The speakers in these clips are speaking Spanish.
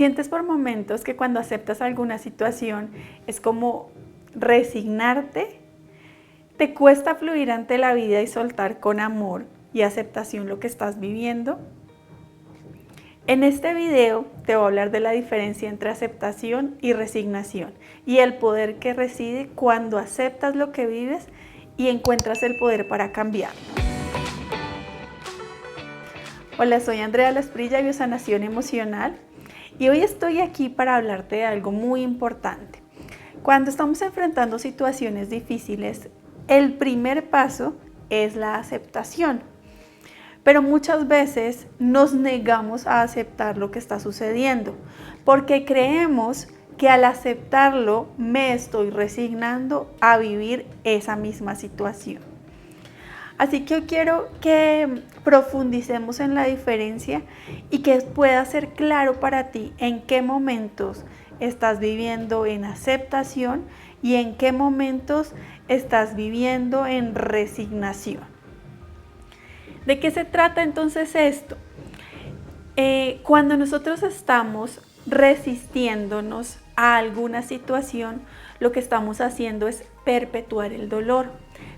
Sientes por momentos que cuando aceptas alguna situación es como resignarte. ¿Te cuesta fluir ante la vida y soltar con amor y aceptación lo que estás viviendo? En este video te voy a hablar de la diferencia entre aceptación y resignación y el poder que reside cuando aceptas lo que vives y encuentras el poder para cambiarlo. Hola, soy Andrea Lasprilla, Biosanación Emocional, y hoy estoy aquí para hablarte de algo muy importante. Cuando estamos enfrentando situaciones difíciles, el primer paso es la aceptación. Pero muchas veces nos negamos a aceptar lo que está sucediendo, porque creemos que al aceptarlo me estoy resignando a vivir esa misma situación. Así que hoy quiero que profundicemos en la diferencia y que pueda ser claro para ti en qué momentos estás viviendo en aceptación y en qué momentos estás viviendo en resignación. ¿De qué se trata entonces esto? Cuando nosotros estamos resistiéndonos a alguna situación, lo que estamos haciendo es perpetuar el dolor,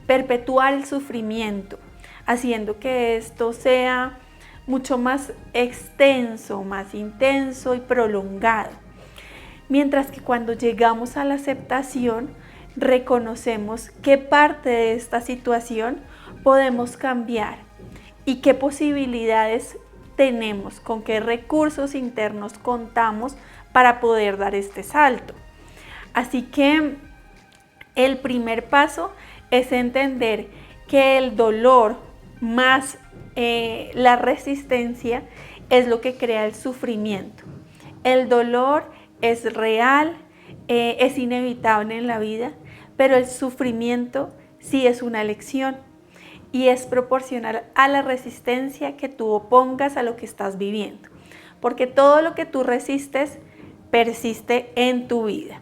perpetuar el sufrimiento, haciendo que esto sea mucho más extenso, más intenso y prolongado. Mientras que cuando llegamos a la aceptación, reconocemos qué parte de esta situación podemos cambiar y qué posibilidades tenemos, con qué recursos internos contamos para poder dar este salto. Así que el primer paso es entender que el dolor más la resistencia es lo que crea el sufrimiento. El dolor es real, es inevitable en la vida, pero el sufrimiento sí es una elección y es proporcional a la resistencia que tú opongas a lo que estás viviendo, porque todo lo que tú resistes persiste en tu vida.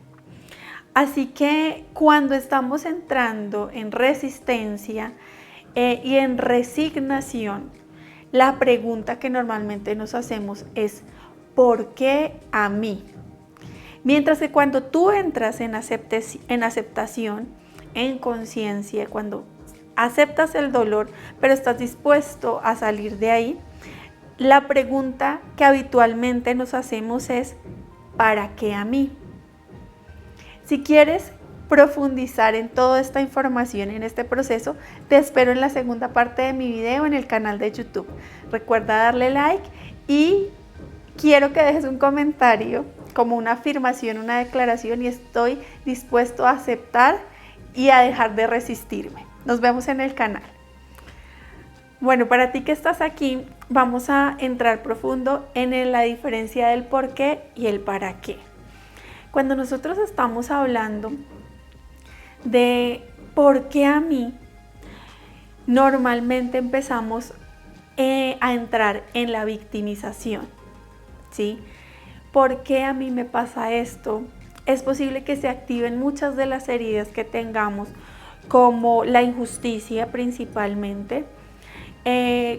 Así que cuando estamos entrando en resistencia y en resignación, la pregunta que normalmente nos hacemos es ¿por qué a mí? Mientras que cuando tú entras en aceptación, en conciencia, cuando aceptas el dolor, pero estás dispuesto a salir de ahí, la pregunta que habitualmente nos hacemos es ¿para qué a mí? Si quieres profundizar en toda esta información, en este proceso, te espero en la segunda parte de mi video en el canal de YouTube. Recuerda darle like y quiero que dejes un comentario como una afirmación, una declaración, y estoy dispuesto a aceptar y a dejar de resistirme. Nos vemos en el canal. Bueno, para ti que estás aquí, vamos a entrar profundo en la diferencia del por qué y el para qué. Cuando nosotros estamos hablando de por qué a mí, normalmente empezamos a entrar en la victimización, ¿sí? ¿Por qué a mí me pasa esto? Es posible que se activen muchas de las heridas que tengamos, como la injusticia principalmente,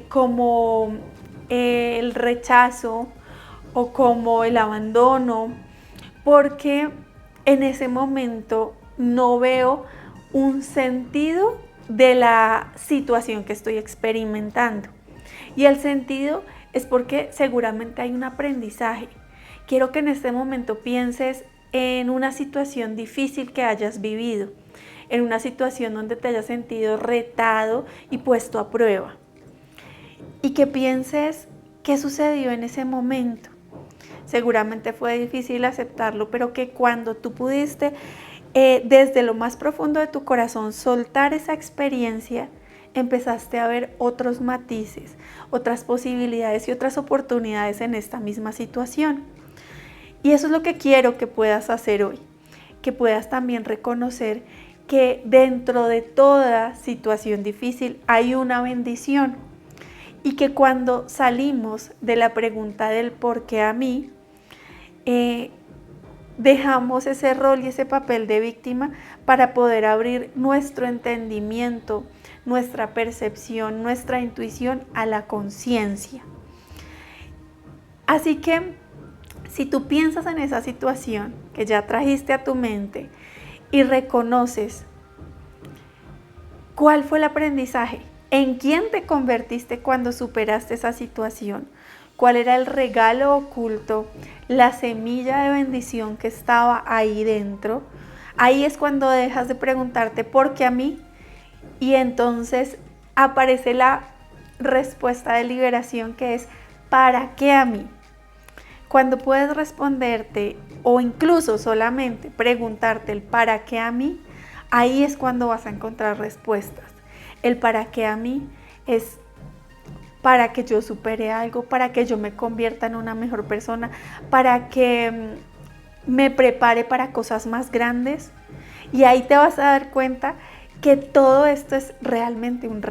como el rechazo o como el abandono, porque en ese momento no veo un sentido de la situación que estoy experimentando. Y el sentido es porque seguramente hay un aprendizaje. Quiero que en este momento pienses en una situación difícil que hayas vivido, en una situación donde te hayas sentido retado y puesto a prueba. Y que pienses qué sucedió en ese momento. Seguramente fue difícil aceptarlo, pero que cuando tú pudiste desde lo más profundo de tu corazón soltar esa experiencia, empezaste a ver otros matices, otras posibilidades y otras oportunidades en esta misma situación. Y eso es lo que quiero que puedas hacer hoy, que puedas también reconocer que dentro de toda situación difícil hay una bendición y que cuando salimos de la pregunta del por qué a mí, dejamos ese rol y ese papel de víctima para poder abrir nuestro entendimiento, nuestra percepción, nuestra intuición a la conciencia. Así que Si tú piensas en esa situación que ya trajiste a tu mente y reconoces cuál fue el aprendizaje, en quién te convertiste cuando superaste esa situación, cuál era el regalo oculto, la semilla de bendición que estaba ahí dentro, ahí es cuando dejas de preguntarte ¿por qué a mí? Y entonces aparece la respuesta de liberación que es ¿para qué a mí? Cuando puedes responderte o incluso solamente preguntarte el ¿para qué a mí? Ahí es cuando vas a encontrar respuestas. El ¿para qué a mí? Es para que yo supere algo, para que yo me convierta en una mejor persona, para que me prepare para cosas más grandes. Y ahí te vas a dar cuenta que todo esto es realmente un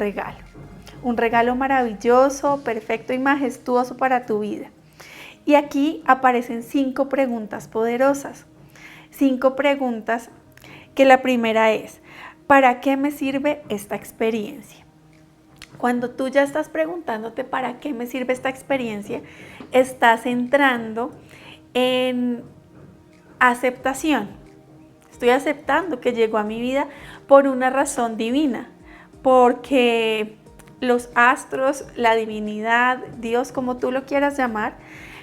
regalo maravilloso, perfecto y majestuoso para tu vida. Y aquí aparecen 5 preguntas poderosas, 5 preguntas que la primera es, ¿para qué me sirve esta experiencia? Cuando tú ya estás preguntándote ¿para qué me sirve esta experiencia? Estás entrando en aceptación. Estoy aceptando que llegó a mi vida por una razón divina, porque los astros, la divinidad, Dios, como tú lo quieras llamar,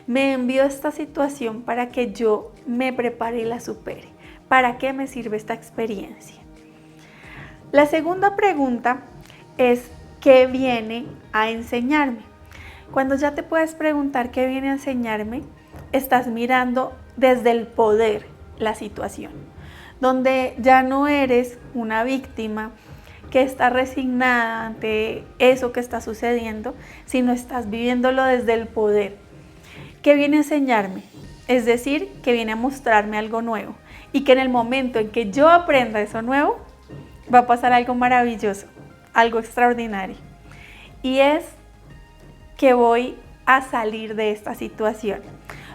me envió esta situación para que yo me prepare y la supere. ¿Para qué me sirve esta experiencia? La segunda pregunta es ¿qué viene a enseñarme? Cuando ya te puedes preguntar qué viene a enseñarme, estás mirando desde el poder la situación, donde ya no eres una víctima que está resignada ante eso que está sucediendo, sino estás viviéndolo desde el poder. ¿Qué viene a enseñarme? Es decir, que viene a mostrarme algo nuevo y que en el momento en que yo aprenda eso nuevo, va a pasar algo maravilloso, algo extraordinario. Y es que voy a salir de esta situación.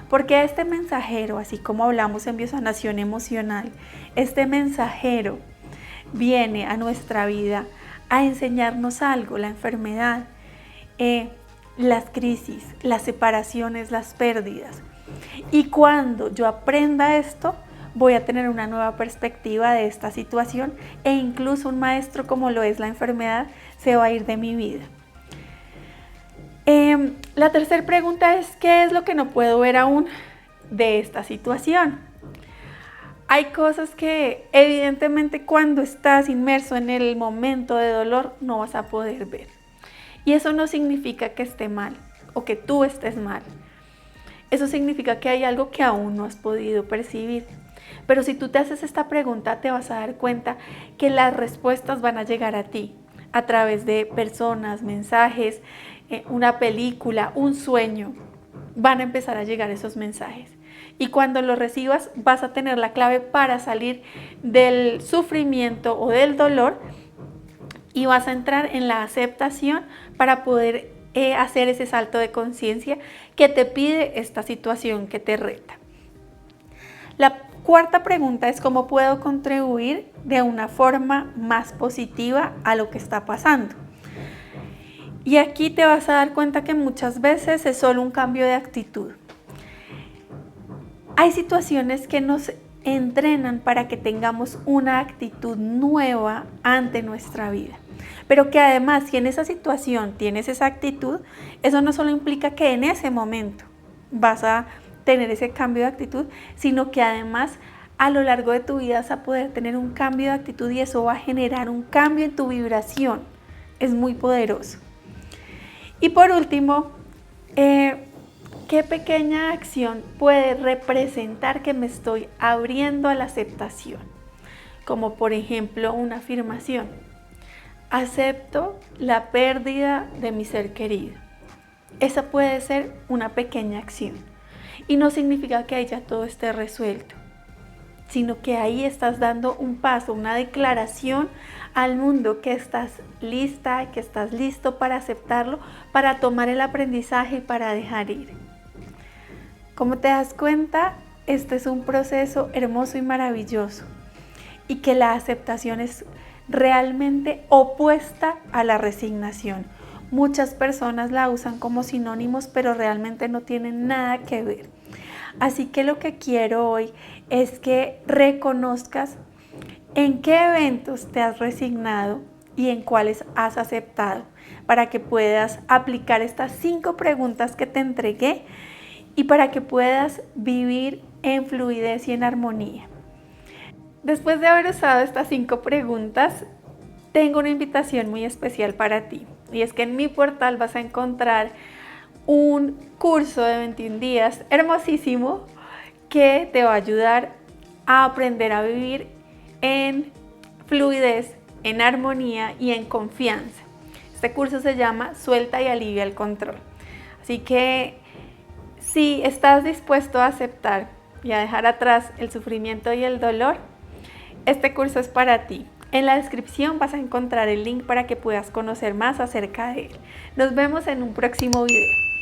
Porque este mensajero, así como hablamos en biosanación emocional, este mensajero viene a nuestra vida a enseñarnos algo, la enfermedad, las crisis, las separaciones, las pérdidas. Y cuando yo aprenda esto, voy a tener una nueva perspectiva de esta situación e incluso un maestro como lo es la enfermedad se va a ir de mi vida. La tercera pregunta es ¿qué es lo que no puedo ver aún de esta situación? Hay cosas que evidentemente cuando estás inmerso en el momento de dolor no vas a poder ver. Y eso no significa que esté mal o que tú estés mal. Eso significa que hay algo que aún no has podido percibir. Pero si tú te haces esta pregunta, te vas a dar cuenta que las respuestas van a llegar a ti a través de personas, mensajes, una película, un sueño. Van a empezar a llegar esos mensajes. Y cuando los recibas, vas a tener la clave para salir del sufrimiento o del dolor y vas a entrar en la aceptación para poder hacer ese salto de conciencia que te pide esta situación que te reta. La cuarta pregunta es ¿cómo puedo contribuir de una forma más positiva a lo que está pasando? Y aquí te vas a dar cuenta que muchas veces es solo un cambio de actitud. Hay situaciones que nos entrenan para que tengamos una actitud nueva ante nuestra vida. Pero que además, si en esa situación tienes esa actitud, eso no solo implica que en ese momento vas a tener ese cambio de actitud, sino que además a lo largo de tu vida vas a poder tener un cambio de actitud y eso va a generar un cambio en tu vibración. Es muy poderoso. Y por último, ¿qué pequeña acción puede representar que me estoy abriendo a la aceptación? Como por ejemplo una afirmación. Acepto la pérdida de mi ser querido. Esa puede ser una pequeña acción. Y no significa que ahí ya todo esté resuelto, sino que ahí estás dando un paso, una declaración al mundo que estás lista, que estás listo para aceptarlo, para tomar el aprendizaje y para dejar ir. Como te das cuenta, este es un proceso hermoso y maravilloso y que la aceptación es realmente opuesta a la resignación. Muchas personas la usan como sinónimos, pero realmente no tienen nada que ver. Así que lo que quiero hoy es que reconozcas en qué eventos te has resignado y en cuáles has aceptado, para que puedas aplicar estas 5 preguntas que te entregué y para que puedas vivir en fluidez y en armonía. Después de haber usado estas 5 preguntas, tengo una invitación muy especial para ti, y es que en mi portal vas a encontrar un curso de 21 días hermosísimo que te va a ayudar a aprender a vivir en fluidez, en armonía y en confianza. Este curso se llama Suelta y alivia el control. Así que si estás dispuesto a aceptar y a dejar atrás el sufrimiento y el dolor, este curso es para ti. En la descripción vas a encontrar el link para que puedas conocer más acerca de él. Nos vemos en un próximo video.